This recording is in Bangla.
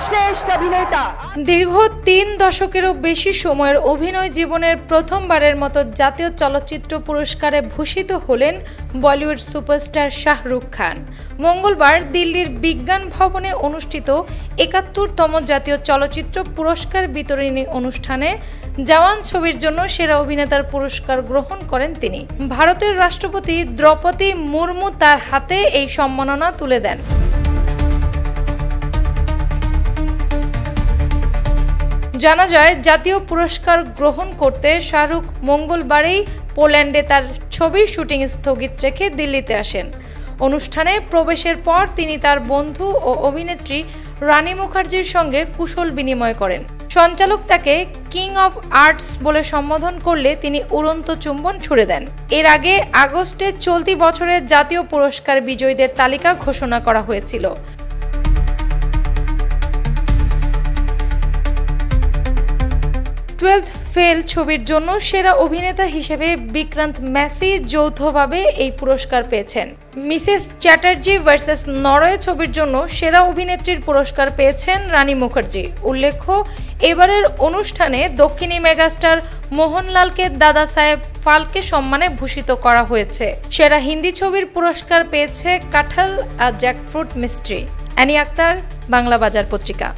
সর্বশ্রেষ্ঠ অভিনেতা। দীর্ঘ ৩ দশকেরও বেশি সময়ের অভিনয় জীবনের প্রথমবারের মতো জাতীয় চলচ্চিত্র পুরস্কারে ভূষিত হলেন বলিউড সুপারস্টার শাহরুখ খান। মঙ্গলবার দিল্লির বিজ্ঞান ভবনে অনুষ্ঠিত ৭১তম জাতীয় চলচ্চিত্র পুরস্কার বিতরণী অনুষ্ঠানে জওয়ান ছবির জন্য সেরা অভিনেতার পুরস্কার গ্রহণ করেন তিনি। ভারতের রাষ্ট্রপতি দ্রৌপদী মুর্মু তার হাতে এই সম্মাননা তুলে দেন। জানা যায়, জাতীয় পুরস্কার গ্রহণ করতে শাহরুখ মঙ্গলবারই পোল্যান্ডে তার ছবির শুটিং স্থগিত রেখে দিল্লিতে আসেন। অনুষ্ঠানে প্রবেশের পর তিনি তার বন্ধু ও অভিনেত্রী রানী মুখার্জির সঙ্গে কুশল বিনিময় করেন। সঞ্চালক তাকে কিং অফ আর্টস বলে সম্বোধন করলে তিনি উড়ন্ত চুম্বন ছুড়ে দেন। এর আগে আগস্টে চলতি বছরের জাতীয় পুরস্কার বিজয়ীদের তালিকা ঘোষণা করা হয়েছিল। 12th ফেল ছবির জন্য সেরা অভিনেতা হিসেবে বিক্রান্ত ম্যাসি যৌথভাবে এই পুরস্কার পেয়েছেন। মিসেস চ্যাটার্জি ভার্সেস নরওয়ে ছবির জন্য সেরা অভিনেত্রীর পুরস্কার পেয়েছেন রানী মুখার্জি। উল্লেখ্য, এবারের অনুষ্ঠানে দক্ষিণী মেগাস্টার মোহনলালকে দাদা সাহেব ফালকে সম্মানে ভূষিত করা হয়েছে। সেরা হিন্দি ছবির পুরস্কার পেয়েছে কাঁঠাল আর জ্যাকফ্রুট মিস্ট্রি। অ্যানি আক্তার, বাংলা বাজার পত্রিকা।